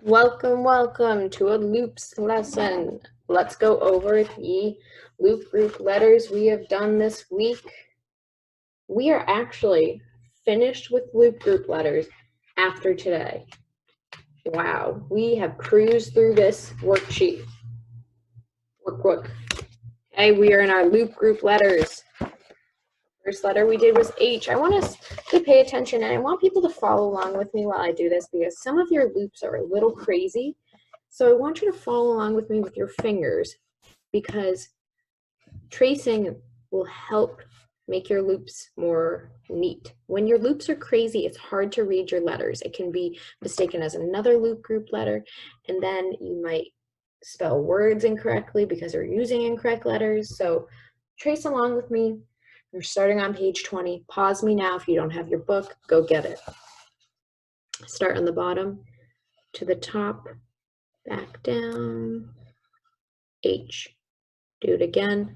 Welcome, welcome to a loops lesson. Let's go over the loop group letters we have done this week. We are actually finished with loop group letters after today. Wow, we have cruised through this worksheet. Work. Okay, we are in our loop group letters. First letter we did was H. I want us to pay attention, and I want people to follow along with me while I do this because some of your loops are a little crazy. So I want you to follow along with me with your fingers because tracing will help make your loops more neat. When your loops are crazy, it's hard to read your letters. It can be mistaken as another loop group letter, and then you might spell words incorrectly because you're using incorrect letters. So trace along with me. We're starting on page 20. Pause me now if you don't have your book. Go get it. Start on the bottom to the top, back down, H. Do it again.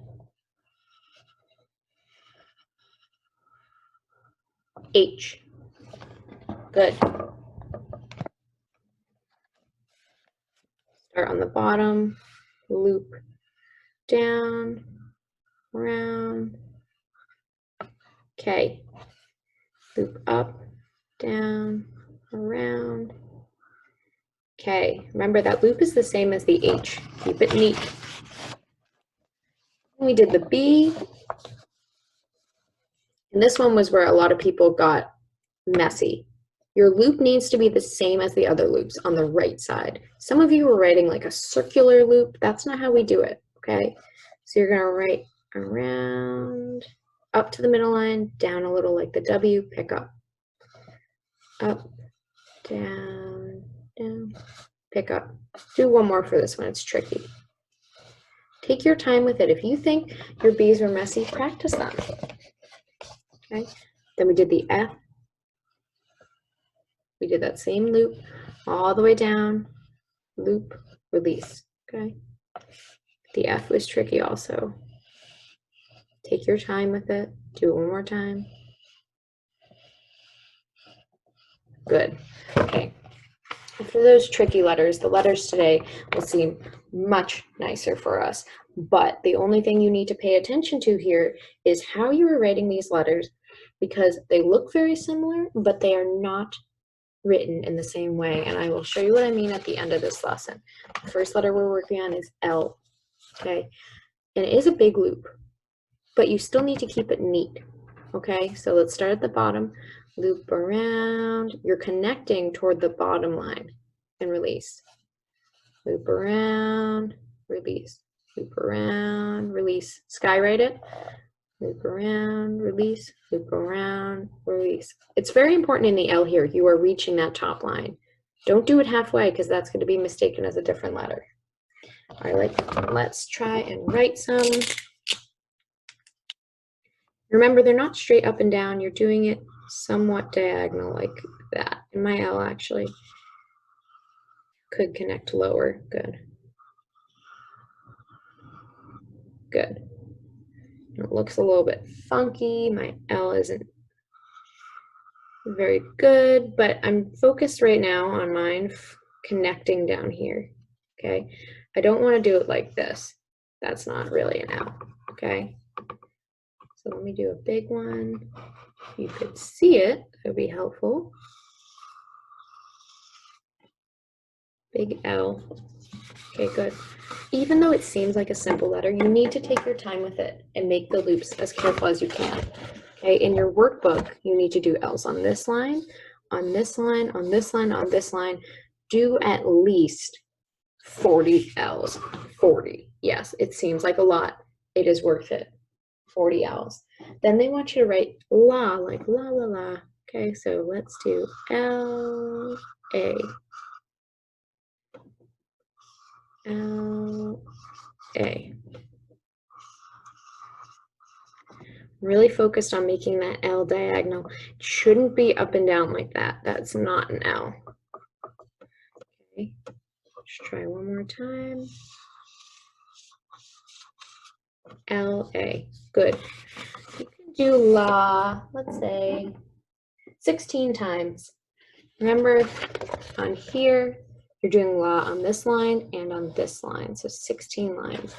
H. Good. Start on the bottom, loop down, around. K. Loop up, down, around. K. Remember that loop is the same as the H. Keep it neat. We did the B. And this one was where a lot of people got messy. Your loop needs to be the same as the other loops on the right side. Some of you were writing like a circular loop. That's not how we do it, okay? So you're gonna write around, up to the middle line, down a little like the W, pick up. Up, down, down, pick up. Do one more for this one, it's tricky. Take your time with it. If you think your B's were messy, practice them. Okay, then we did the F. We did that same loop all the way down, loop, release, okay? The F was tricky also. Take your time with it. Do it one more time. Good. Okay. For those tricky letters, the letters today will seem much nicer for us. But the only thing you need to pay attention to here is how you are writing these letters because they look very similar, but they are not written in the same way. And I will show you what I mean at the end of this lesson. The first letter we're working on is L, okay? And it is a big loop, but you still need to keep it neat, okay? So let's start at the bottom, loop around. You're connecting toward the bottom line and release. Loop around, release. Loop around, release. Skywrite it. Loop around, release, loop around, release. It's very important in the L here. You are reaching that top line. Don't do it halfway because that's going to be mistaken as a different letter. All right, let's try and write some. Remember, they're not straight up and down. You're doing it somewhat diagonal like that. And my L actually could connect lower. Good. Good. It looks a little bit funky. My L isn't very good, but I'm focused right now on mine connecting down here, okay? I don't want to do it like this. That's not really an L, okay? So let me do a big one. If you could see it, that would be helpful. Big L. Okay, good. Even though it seems like a simple letter, you need to take your time with it and make the loops as careful as you can. Okay, in your workbook, you need to do L's on this line, on this line, on this line, on this line. Do at least 40 L's. 40. Yes, it seems like a lot. It is worth it. 40 L's. Then they want you to write la, like la, la, la. Okay, so let's do L, A. L, A. Really focused on making that L diagonal. It shouldn't be up and down like that. That's not an L. Okay, let's try one more time. L, A. Good. You can do la, let's say, 16 times. Remember, on here, You're doing la on this line and on this line, so 16 lines.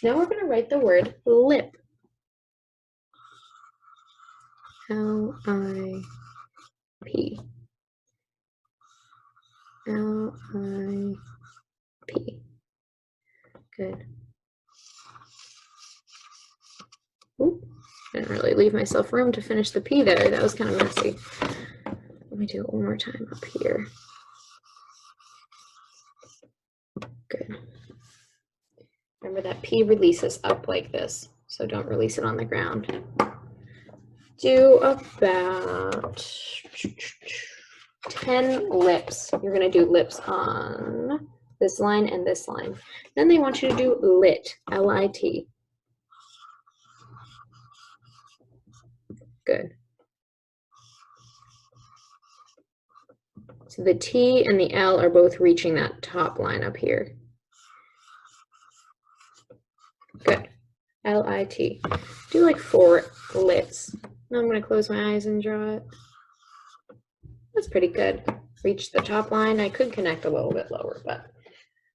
Now we're going to write the word lip. L-I-P. L-I-P. Good. Oop, didn't really leave myself room to finish the P there. That was kind of messy. Let me do it one more time up here. Good. Remember that P releases up like this, so don't release it on the ground. Do about 10 lips. You're going to do lips on this line and this line. Then they want you to do lit, L-I-T. Good. So the T and the L are both reaching that top line up here. Good. L-I-T. Do like 4 lits. Now I'm going to close my eyes and draw it. That's pretty good. Reach the top line. I could connect a little bit lower, but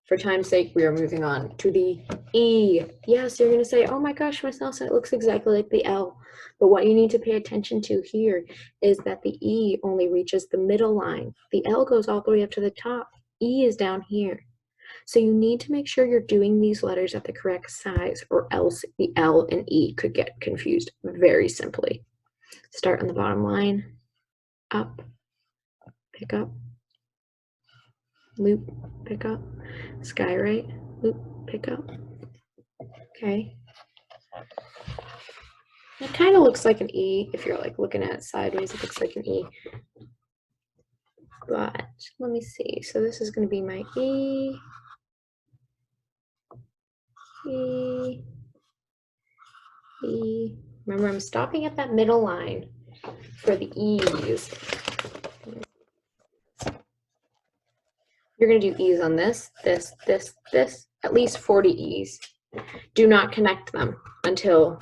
for time's sake, we are moving on to the E. Yes, you're going to say, oh my gosh, Miss Nelson, it looks exactly like the L. But what you need to pay attention to here is that the E only reaches the middle line. The L goes all the way up to the top. E is down here. So you need to make sure you're doing these letters at the correct size, or else the L and E could get confused very simply. Start on the bottom line, up, pick up, loop, pick up, skywrite, loop, pick up. Okay. It kind of looks like an E. If you're like looking at it sideways, it looks like an E. But let me see. So this is going to be my E, E, E. Remember, I'm stopping at that middle line for the E's. You're going to do E's on this, this, this, this, at least 40 E's. Do not connect them until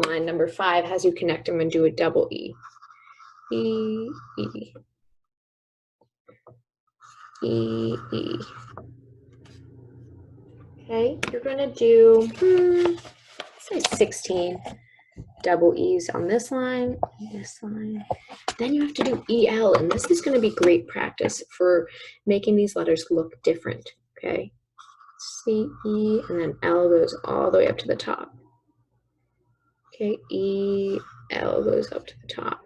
line number 5 has you connect them and do a double E. E, E, E, E. Okay, you're going to do, say 16 double E's on this line, this line. Then you have to do EL, and this is going to be great practice for making these letters look different, okay? C, E, and then L goes all the way up to the top. Okay, E, L goes up to the top.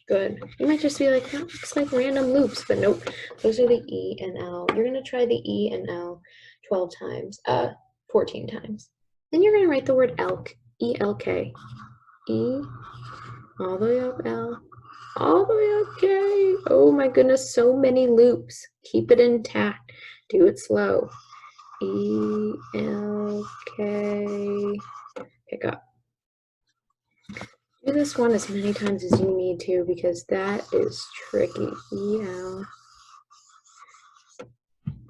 Good. You might just be like, that looks like random loops, but nope. Those are the E and L. You're going to try the E and L 12 times, 14 times. Then you're going to write the word elk, E-L-K. E, all the way up L, all the way up K. Oh my goodness, so many loops. Keep it intact. Do it slow. E-L-K. Pick up. Do this one as many times as you need to, because that is tricky. E-L.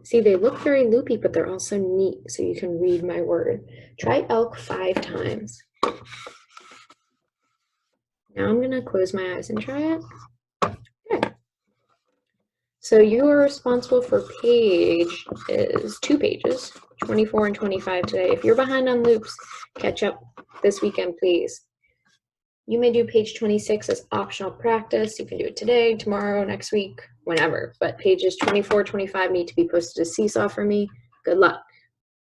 See, they look very loopy, but they're also neat, so you can read my word. Try elk 5 times. Now I'm going to close my eyes and try it. Okay. So you are responsible for two pages, 24 and 25 today. If you're behind on loops, catch up this weekend, please. You may do page 26 as optional practice. You can do it today, tomorrow, next week, whenever. But pages 24, 25 need to be posted to Seesaw for me. Good luck.